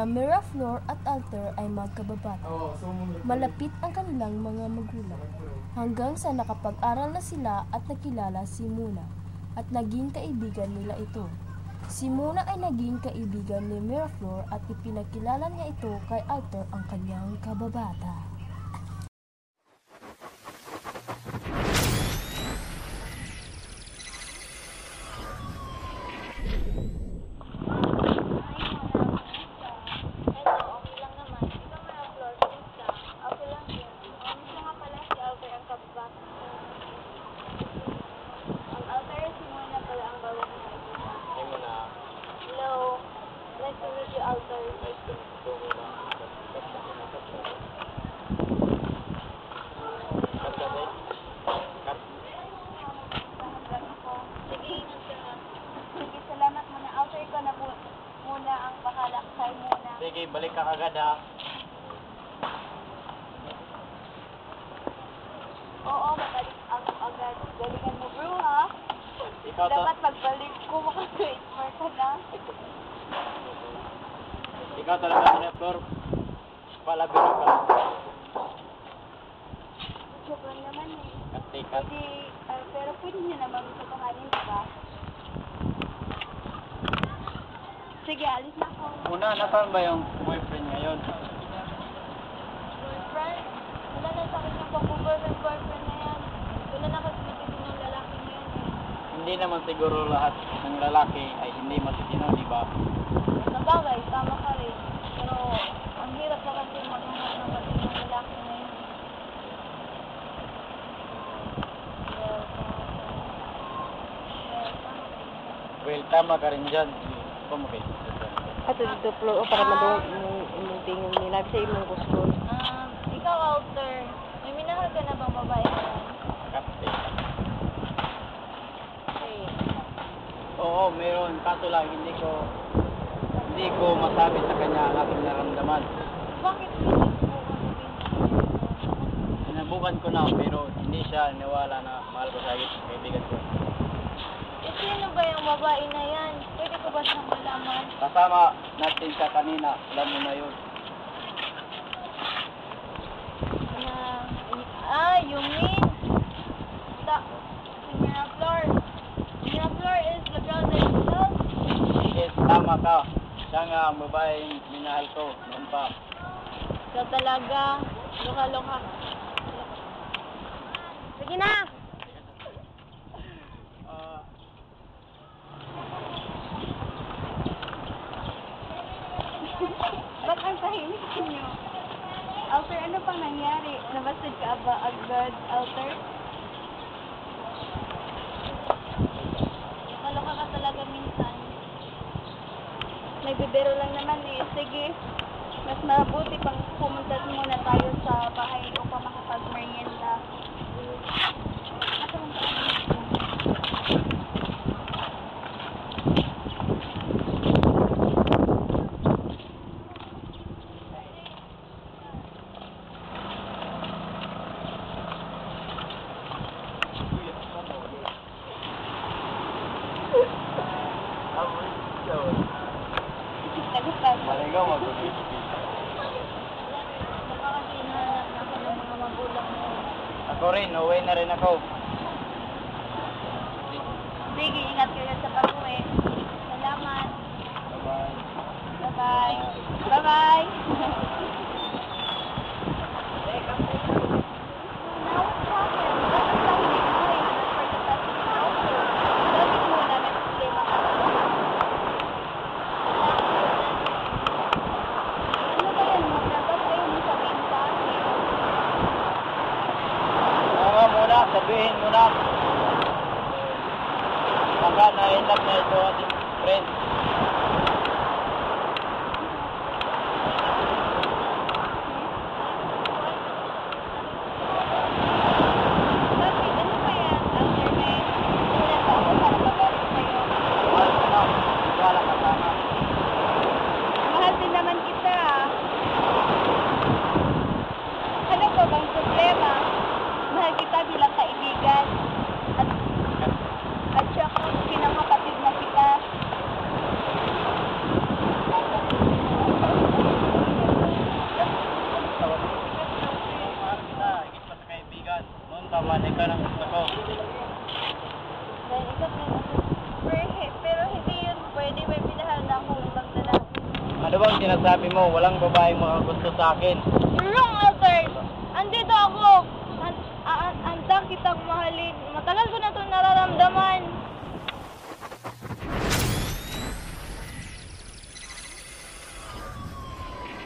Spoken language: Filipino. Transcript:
Miraflor at Alter ay magkababata. Malapit ang kanilang mga magulang, hanggang sa nakapag-aral na sila at nakilala si Muna, at naging kaibigan nila ito. Si Muna ay naging kaibigan ni Miraflor at ipinakilala niya ito kay Alter ang kanyang kababata. Sige, balik ka agad ha. Oo, mabalik ako agad. Galingan mo bro ha. Ikaw Dapat pagbalik ko maka-trademark ka na. Ikaw talaga Miraflor. Palabiro ka. Sobrang naman eh. Katikat. Pero pwede nyo naman tutuhanin, diba? Sige, alis na ako. Una, nasaan ba yung boyfriend ngayon? Boyfriend? Wala na sa akin yung pag-boyfriend na yan. Wala na kasi din yung lalaki niya yan eh. Hindi naman siguro lahat ng lalaki ay hindi matitino, di ba? Sabagay, tama ka rin. Pero ang hirap na kasi maghanap ng matinong lalaki na yun. Well, tama ka rin dyan. Pumukay. Ato dito floor para madung tingog nila sa imong gusto. Ikaw, Alter, may minahal ka na bang babae na yan? Kapte. Okay. Oo, meron. Kaso lang, hindi ko masabi sa kanya ang aking naramdaman. Bakit hindi mo Sinabukan ko na, pero hindi siya niwala na mahal ko siya, kaibigan ko. sino ba yung babae na yan? Pwede ko ba siyang malaman? Kasama natin siya kanina, alam mo na yun. You mean? Si Miraflor. Miraflor is the girl that you love? Yes, tama ka. Siya nga ang babaeng minahal ko noon pa. So talaga, luka-luka. Sige na! Ba't ang tahimik ninyo? Alter, ano pang nangyari? Nabasted ka ba agad, Alter? Nakaloka ka talaga minsan. May bibero lang naman eh. Sige, mas mabuti pang pumunta muna tayo sa bahay upang makapag-merienda. Ato mong Maligaw, mabuti. baka kasi hinahanap na ako ng mga magulang mo. Ako rin, uwi na rin ako. Sige, ingat kayo sa pag-uwi. Salamat. Bye-bye. Bye-bye. Bye-bye. Sabihin mo na baka na-end-up na ito ating friend. Bakit? Ano ba yan? After may ulat ako para babalik sa'yo. Mahal ko na, wala ka sana. Mahal din naman kita ah. Ano ba bang problema? Mahal kita bilang kaibigan. At saka kinakapatid na kita. Ano bang sinasabi mo? Walang babaeng makagusto sa akin. Wrong!